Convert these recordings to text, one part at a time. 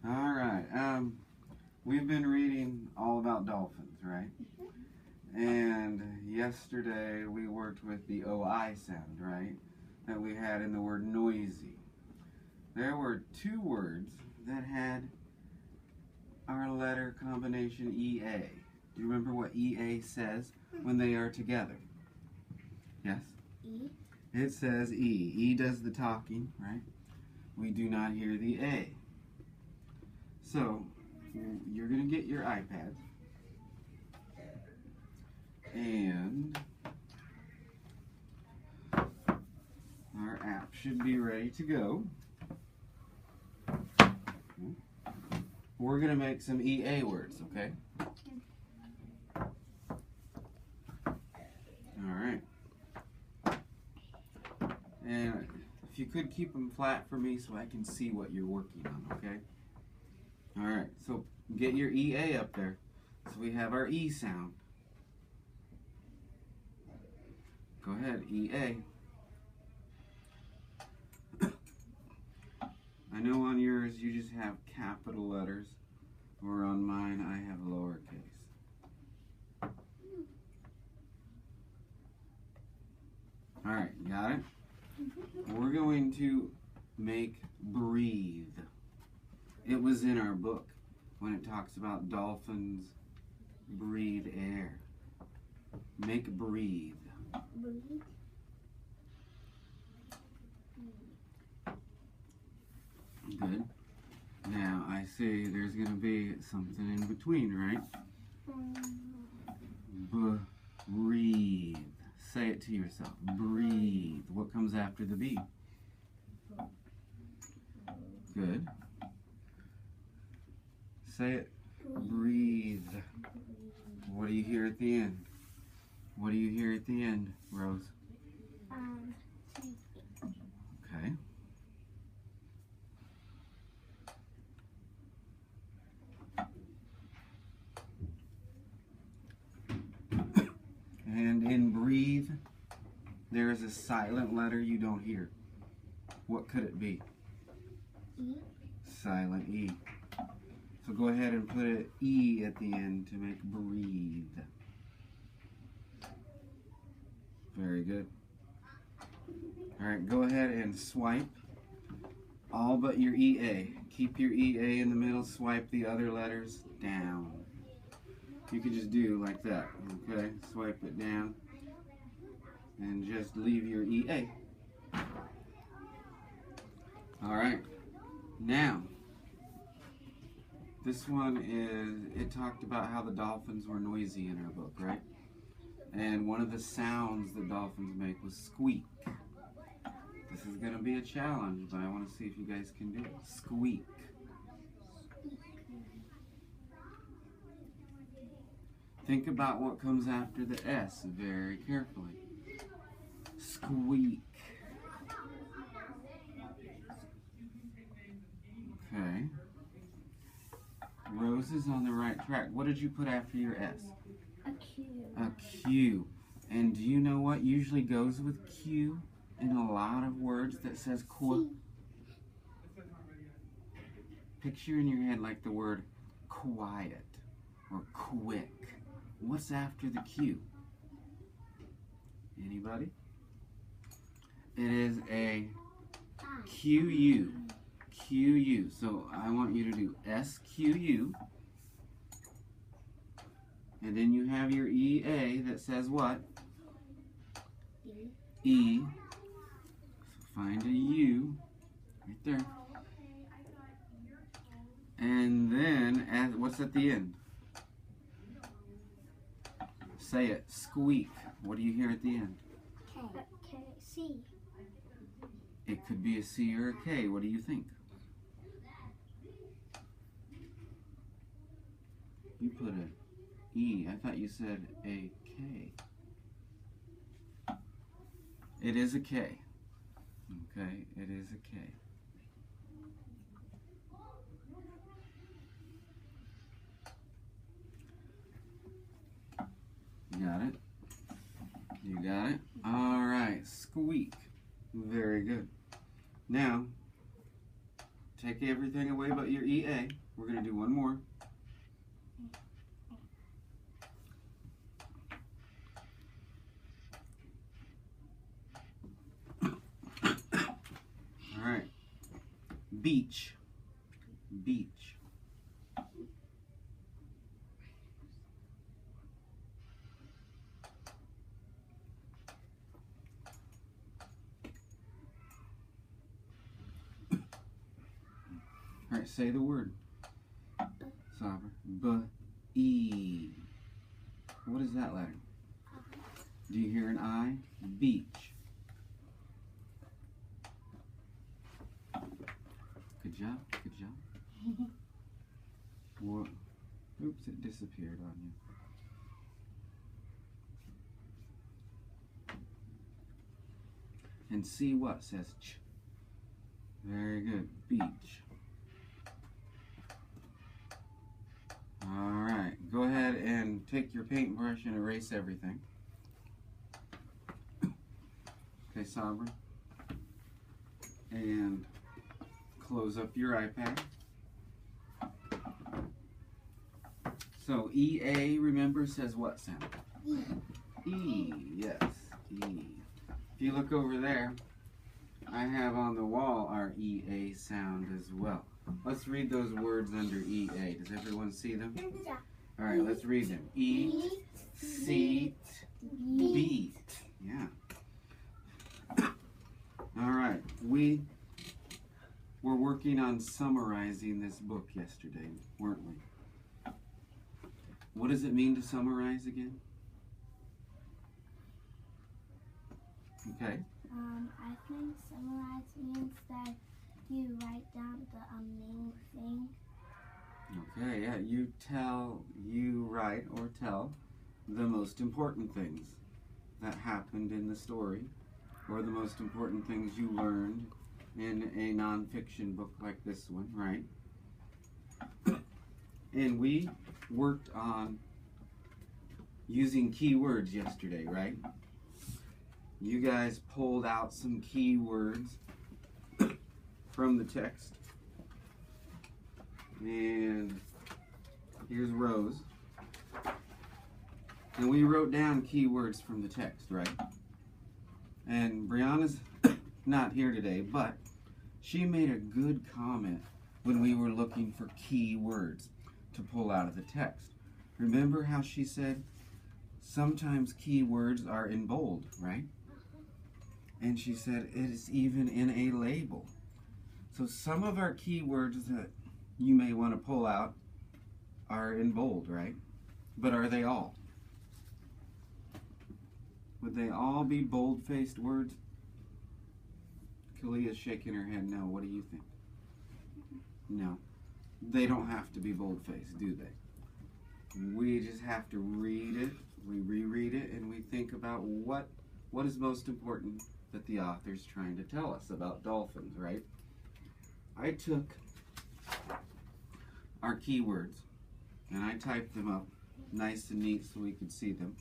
All right. We've been reading all about dolphins, right? And yesterday we worked with the OI sound, right? That we had in the word noisy. There were two words that had our letter combination EA. Do you remember what EA says when they are together? Yes? E. It says E. E does the talking, right? We do not hear the A. So, you're going to get your iPad. And our app should be ready to go. We're going to make some EA words, okay? Alright. And if you could keep them flat for me so I can see what you're working on, okay? Alright, so get your EA up there. So we have our E sound. Go ahead, EA. I know on yours you just have capital letters, or on mine I have lowercase. Alright, got it? We're going to make breathe. It was in our book when it talks about dolphins breathe air. Make breathe. Breathe. Good. Now I see there's going to be something in between, right? Breathe. Say it to yourself. Breathe. What comes after the B? Good. Say it. Breathe. What do you hear at the end? What do you hear at the end, Rose? Okay. And in breathe, there is a silent letter you don't hear. What could it be? E. Silent E. So go ahead and put an E at the end to make breathe. Very good. Alright, go ahead and swipe all but your EA. Keep your EA in the middle, swipe the other letters down. You could just do like that, okay? Swipe it down and just leave your EA. Alright, now this one is, it talked about how the dolphins were noisy in our book, right? And one of the sounds that dolphins make was squeak. This is going to be a challenge, but I want to see if you guys can do it. Squeak. Think about what comes after the S very carefully. Squeak. Okay. Rose is on the right track. What did you put after your S? A Q. A Q. And do you know what usually goes with Q in a lot of words that says qu? Picture in your head like the word quiet or quick. What's after the Q? Anybody? It is a Q-U. Q-U. So I want you to do S-Q-U. And then you have your E-A that says what? E. E. So find a U right there. And then, what's at the end? Say it. Squeak. What do you hear at the end? K. C. It could be a C or a K. What do you think? You put a E. I thought you said a K. It is a K. Okay, it is a K. You got it? You got it? All right, squeak. Very good. Now, take take everything away but your EA. We're going to do one more. All right. Beach. Beach. All right, say the word. Sabra. B-E. What is that letter? Do you hear an I? Beach. Good job. Good job. What? Oops, it disappeared on you. And C what says ch. Very good. Beach. Alright, go ahead and take your paintbrush and erase everything. Okay, Sabra. And close up your iPad. So EA, remember, says what sound? E, yes, E. If you look over there, I have on the wall our EA sound as well. Let's read those words under EA. Does everyone see them? Yeah. All right, let's read them. Eat, seat, beat. Yeah. All right, we were working on summarizing this book yesterday, weren't we? What does it mean to summarize again? Okay. I think summarize means that you write down the main thing. Okay, yeah, you write or tell the most important things that happened in the story, or the most important things you learned in a nonfiction book like this one, right? And we worked on using keywords yesterday, right? You guys pulled out some keywords from the text. And here's Rose. And we wrote down keywords from the text, right? And Brianna's not here today, but she made a good comment when we were looking for keywords to pull out of the text. Remember how she said sometimes keywords are in bold, right? And she said it is even in a label. So some of our keywords that you may want to pull out are in bold, right? But are they all? Would they all be bold-faced words? Kalia's shaking her head no. What do you think? No. They don't have to be bold-faced, do they? We just have to read it, we reread it, and we think about what is most important that the author's trying to tell us about dolphins, right? I took our keywords and I typed them up nice and neat so we could see them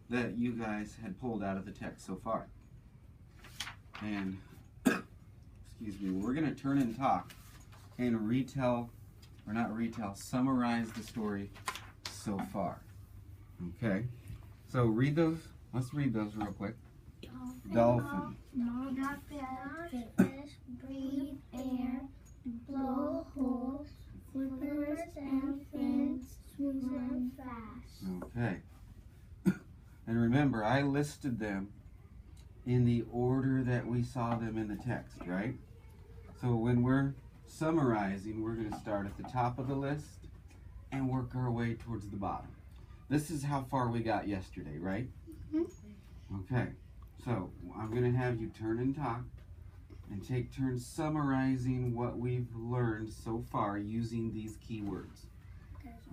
that you guys had pulled out of the text so far. And, excuse me, we're going to turn and talk and summarize the story so far. Okay? So read those. Let's read those real quick. Dolphin. Not fish, breathe air, blow holes, flippers and fins, swim fast. Okay. And remember, I listed them in the order that we saw them in the text, right? So when we're summarizing, we're going to start at the top of the list and work our way towards the bottom. This is how far we got yesterday, right? Mm-hmm. Okay. So I'm going to have you turn and talk and take turns summarizing what we've learned so far using these keywords.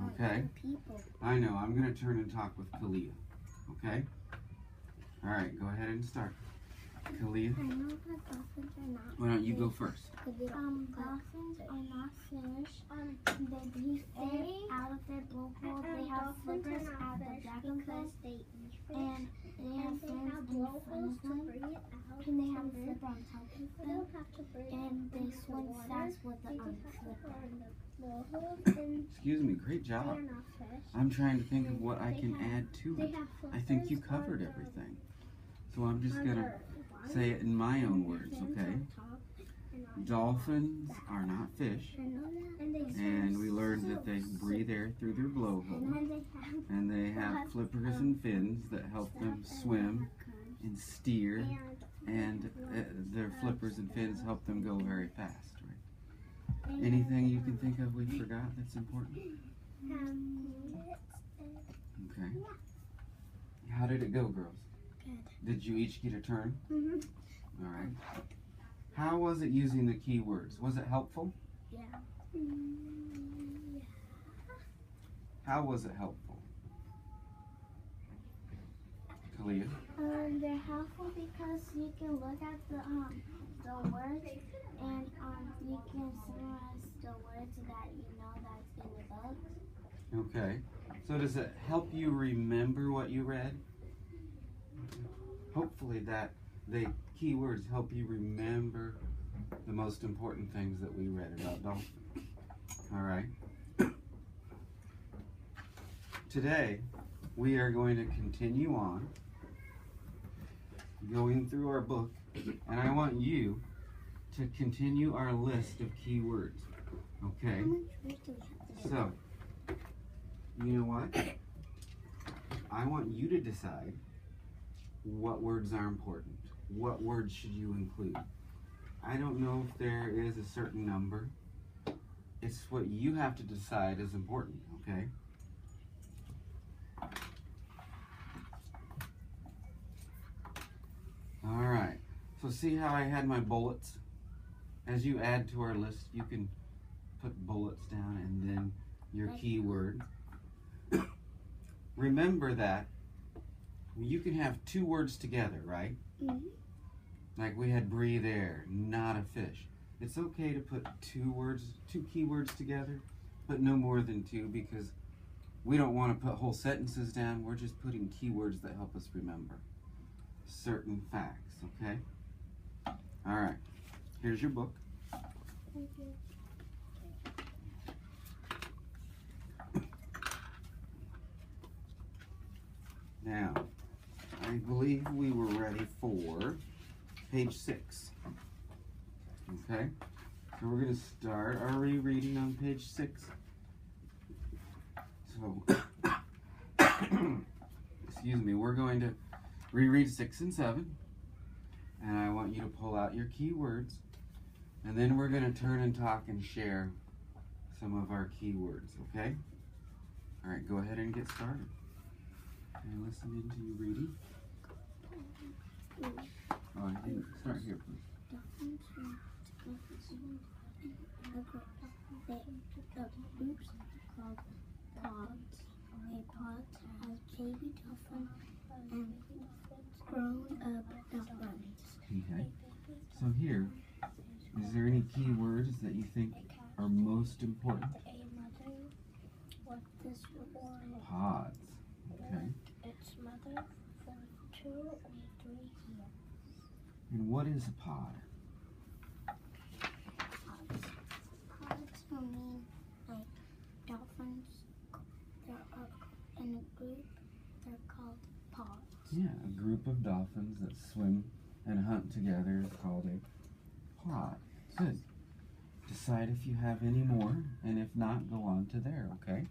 Okay? I know. I'm going to turn and talk with Kalia. Okay? All right. Go ahead and start. Kalia? I know that dolphins are not. Why don't you go first? Dolphins are not fish. They breathe air out of their blowhole. They have flippers at the back of them. And they have fins in front of them. And they have a flipper on top of them. And they swim fast this with the flipper. Excuse me, great job. I'm trying to think of what I can add to it. I think you covered everything. So I'm just going to say it in my own words, okay? Dolphins are not fish, and we learned that they breathe air through their blowhole, and they have flippers and fins that help them swim and steer, and their flippers and fins help them go very fast, right? Anything you can think of we forgot that's important? Okay. How did it go, girls? Good. Did you each get a turn? Mm-hmm. All right. How was it using the keywords? Was it helpful? Yeah. How was it helpful? Kalia? They're helpful because you can look at the words and you can summarize the words that you know that's in the book. Okay. So does it help you remember what you read? Hopefully that the keywords help you remember the most important things that we read about dolphins. All right. Today we are going to continue on going through our book, and I want you to continue our list of keywords. Okay? So, you know what? I want you to decide what words are important. What words should you include? I don't know if there is a certain number. It's what you have to decide is important, okay? All right. So see how I had my bullets? As you add to our list, you can put bullets down and then your keyword. Remember that you can have two words together, right? Mm-hmm. Like we had breathe air, not a fish. It's okay to put two keywords together, but no more than two, because we don't want to put whole sentences down. We're just putting keywords that help us remember certain facts, okay? All right, here's your book. Thank you. Now, I believe we were ready for page 6. Okay? So we're going to start our rereading on page 6. So, excuse me, we're going to reread 6 and 7. And I want you to pull out your keywords. And then we're going to turn and talk and share some of our keywords, okay? All right, go ahead and get started. And listen into you reading. Oh, I didn't start here, please. The groups called pods. A pod has baby dolphin and grown-up dolphins. Okay. So here, is there any key words that you think are most important? This one. Pods. Okay. Its mother for 2 or 3 years. And what is a pod? Pods will mean like dolphins. They're in a group. They're called pods. Yeah, a group of dolphins that swim and hunt together is called a pod. Good. Decide if you have any more, and if not, go on to there, okay?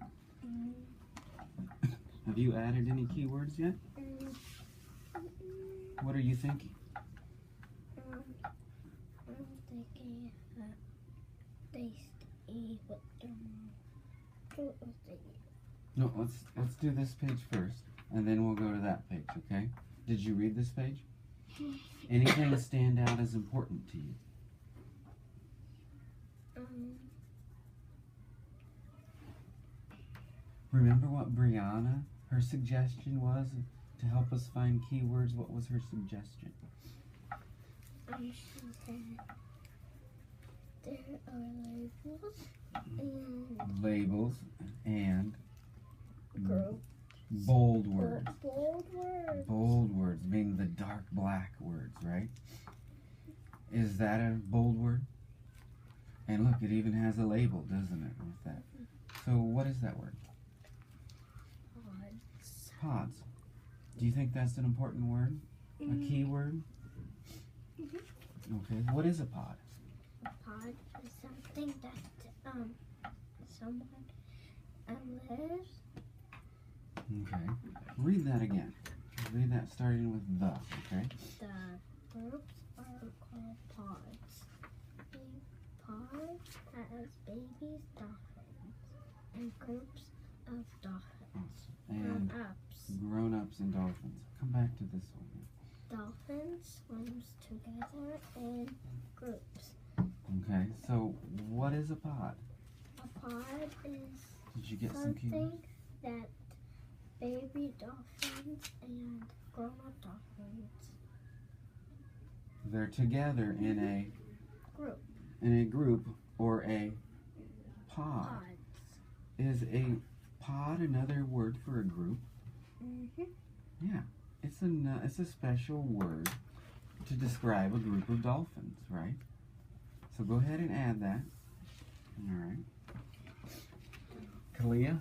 Have you added any keywords yet? What are you thinking? I'm thinking they stay with them. No, let's do this page first, and then we'll go to that page, okay? Did you read this page? Anything stand out as important to you? Remember what Brianna, her suggestion was to help us find keywords? What was her suggestion? She said there are Labels and group. bold words. Bold words. Bold words, meaning the dark black words, right? Is that a bold word? And look, it even has a label, doesn't it, with that? So what is that word? Pods. Pods. Do you think that's an important word? A key word? Okay, what is a pod? A pod is something that someone lives. Okay. Read that again. Read that starting with the, okay? The groups are called pods. A pod has babies, dolphins, and groups of dolphins. And Grown-ups. grown-ups and dolphins. Come back to this one. Dolphins swims together in groups. Okay, so what is a pod? A pod is Did you get some keywords? something that baby dolphins and grown-up dolphins They're together in a group. group or a pod. Pods. Is a pod another word for a group? Yeah, it's a special word to describe a group of dolphins, right? So go ahead and add that. All right. Kalia,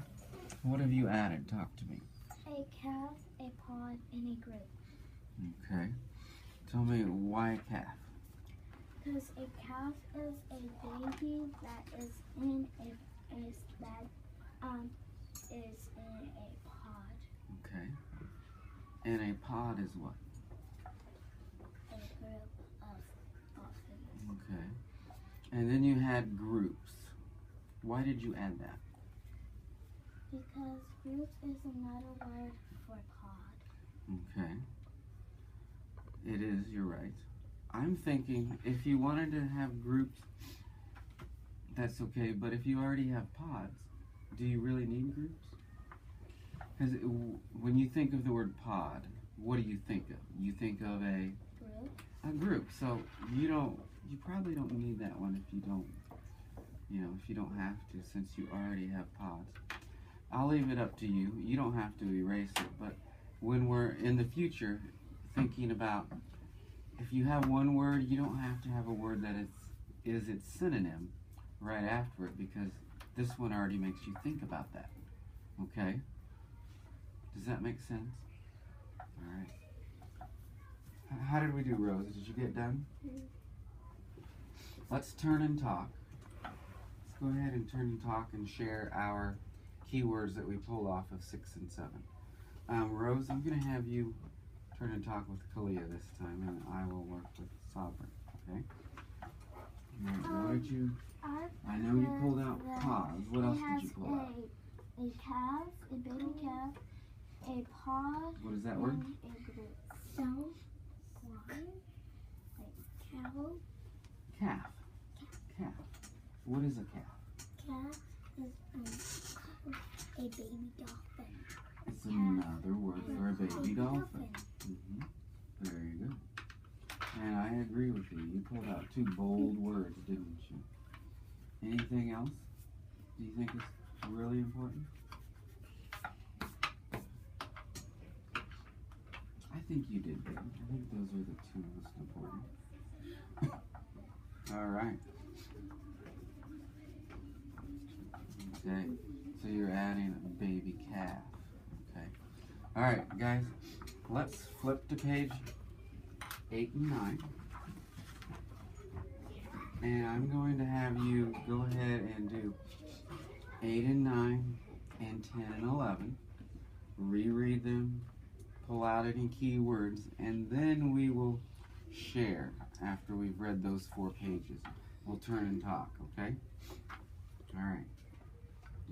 what have you added? Talk to me. A calf, a pod, and a group. Okay. Tell me why a calf? Because a calf is a baby that is in a pod. Okay. And a pod is what? A group of dolphins. Okay. And then you had groups. Why did you add that? Because groups is another word for pod. Okay. It is, you're right. I'm thinking if you wanted to have groups, that's okay, but if you already have pods, do you really need groups? Because when you think of the word pod, what do you think of? You think of a group. So you probably don't need that one if you don't have to, since you already have pods. I'll leave it up to you. You don't have to erase it, but when we're in the future thinking about, if you have one word, you don't have to have a word that is its synonym right after it, because this one already makes you think about that. Okay? Does that make sense? All right. How did we do, Rose? Did you get done? Let's turn and talk. Let's go ahead and turn and talk and share our keywords that we pulled off of 6 and 7. Rose, I'm going to have you turn and talk with Kalia this time, and I will work with Sovereign, okay? What did you... I know you pulled out pods. What else did you pull out? A calf, a baby calf, a pod, What is that word? and a group. So, cow. Calf. Calf. What is a calf? Calf is a baby dolphin. It's another word for a baby dolphin. Very good. And I agree with you. You pulled out 2 bold words, didn't you? Anything else? Do you think is really important? I think you did good. I think those are the 2 most important. All right. Okay. So you're adding a baby calf. Okay. All right, guys. Let's flip to page 8 and 9. And I'm going to have you go ahead and do 8 and 9 and 10 and 11. Reread them, pull out any keywords, and then we will share after we've read those 4 pages. We'll turn and talk, okay? All right.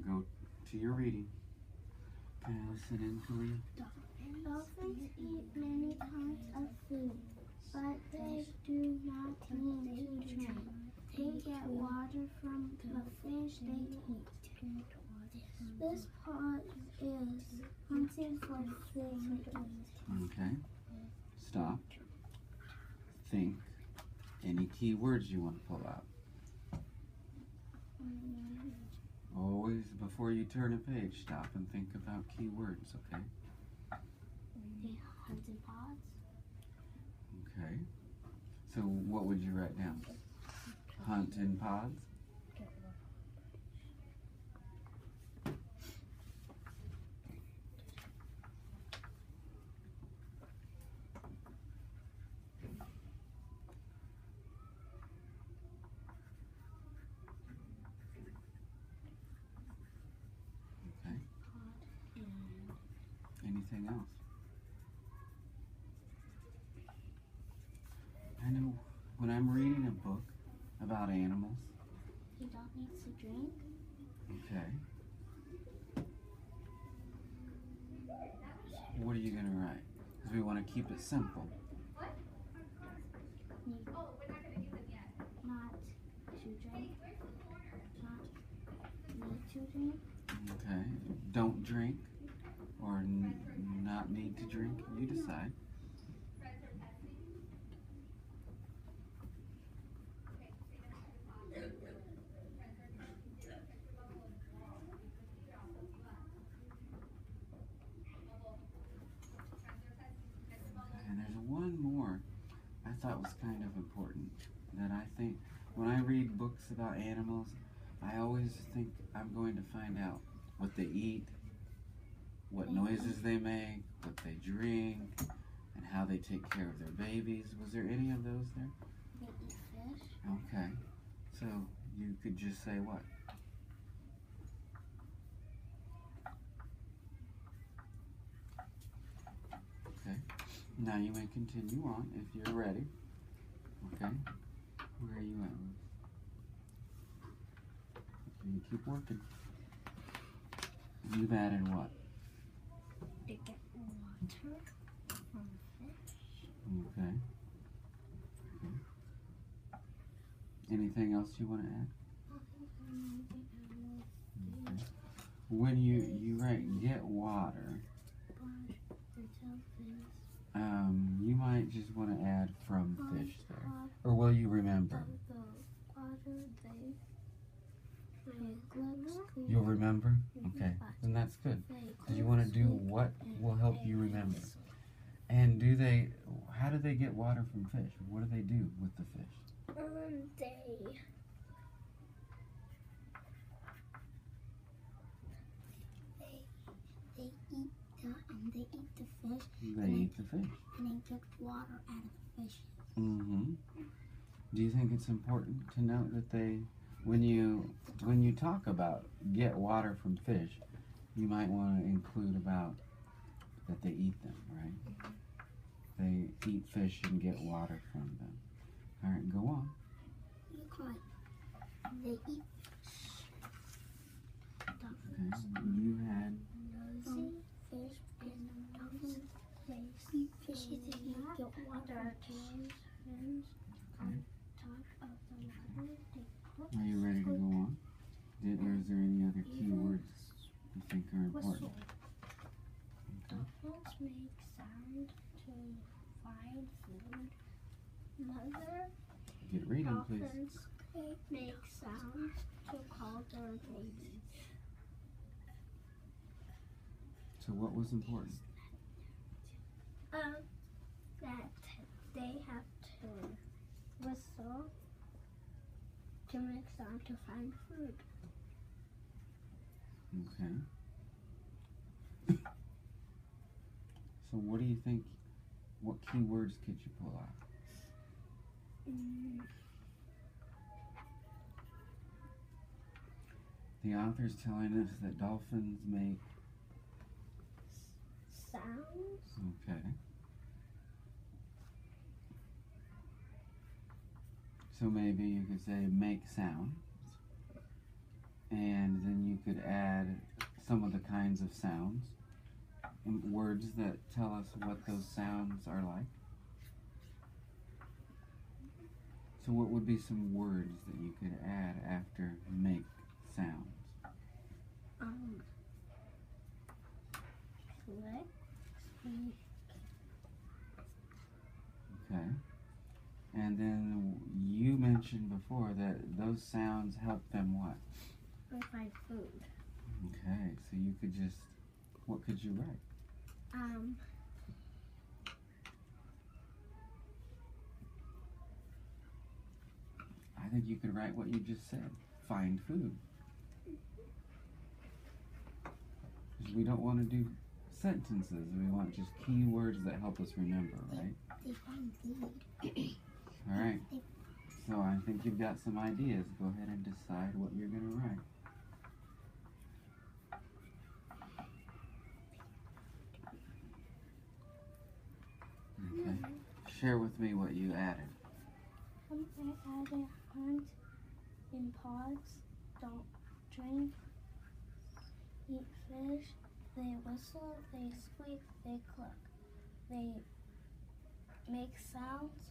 Go to your reading. Can I listen in, Kalia? Dolphins eat many kinds of food, but they do not need to drink. They get water from the fish they eat. This pod is hunting for food. Okay. Stop. Think. Any key words you want to pull out. Always, before you turn a page, stop and think about key words, okay? They hunt in pods. Okay. So what would you write down? Hunt in pods? anything else? I know when I'm reading a book about animals. The dog needs to drink. Okay. What are you going to write? Because we want to keep it simple. Need not to drink. Not need to drink. Okay. Don't drink or not need to drink. You decide. And there's one more I thought was kind of important that I think when I read books about animals, I always think I'm going to find out what they eat, what noises they make, what they drink, and how they take care of their babies. Was there any of those there? They eat fish. Okay. So you could just say what? Okay. Now you may continue on if you're ready. Okay. Where are you at? You keep working. You've added what? They get water from fish. Okay. Anything else you want to add? Okay. When you write get water, you might just want to add from fish there. Or will you remember? You'll remember? Okay, then that's good. Because you want to do what will help you remember. And how do they get water from fish? What do they do with the fish? They eat the fish. They eat the fish. And they get water out of the fish. Mm-hmm. Do you think it's important to note that when you talk about get water from fish, you might want to include about that they eat them, right? They eat fish and get water from them. All right, go on. They eat fish. Okay, you had Fish and dolphins. They eat fishes and get water. Are you ready to go on? Or is there any other key words you think are important? Okay. Dolphins make sound to find food. Mother Get reading, please. dolphins make sound to call their babies. So what was important? That they have to whistle to make sound to find food. Okay. So what do you think, what key words could you pull out? The author's telling us that dolphins make Sounds. Okay. So maybe you could say make sounds. And then you could add some of the kinds of sounds and words that tell us what those sounds are like. So what would be some words that you could add after make sounds? Click. Speak. Okay. And then you mentioned before that those sounds help them what? Find food. Okay, so you could just, what could you write? I think you could write what you just said. Find food. Because we don't want to do sentences. We want just key words that help us remember, right? They find food. All right. So I think you've got some ideas. Go ahead and decide what you're going to write. Share with me what you added. I added hunt in pods, don't drink, eat fish, they whistle, they squeak, they cluck. They make sounds,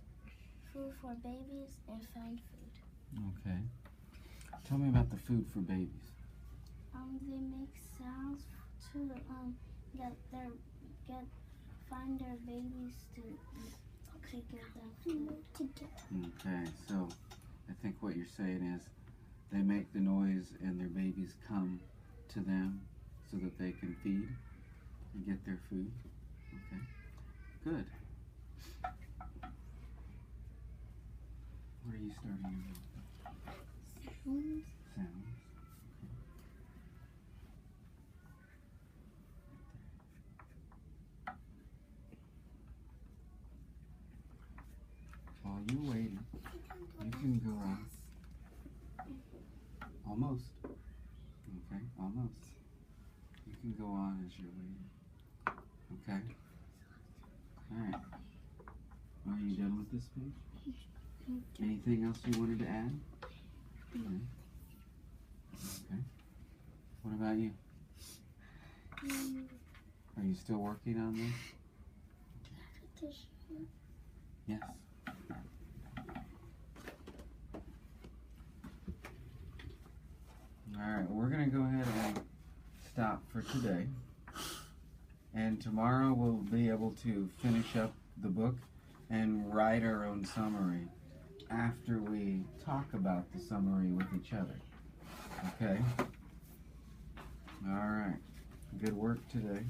food for babies, and find food. Okay. Tell me about the food for babies. They make sounds to find their babies to give them food. Okay, so I think what you're saying is they make the noise and their babies come to them so that they can feed and get their food. Okay, good. What are you starting with? Sounds. Sounds. While you're waiting, you can go on. Almost. Okay, almost. You can go on as you're waiting. Okay? Alright. Are you done with this page? Anything else you wanted to add? Okay. Okay. What about you? Are you still working on this? Yes. Alright, we're going to go ahead and stop for today. And tomorrow we'll be able to finish up the book and write our own summary after we talk about the summary with each other. Okay? Alright. Good work today.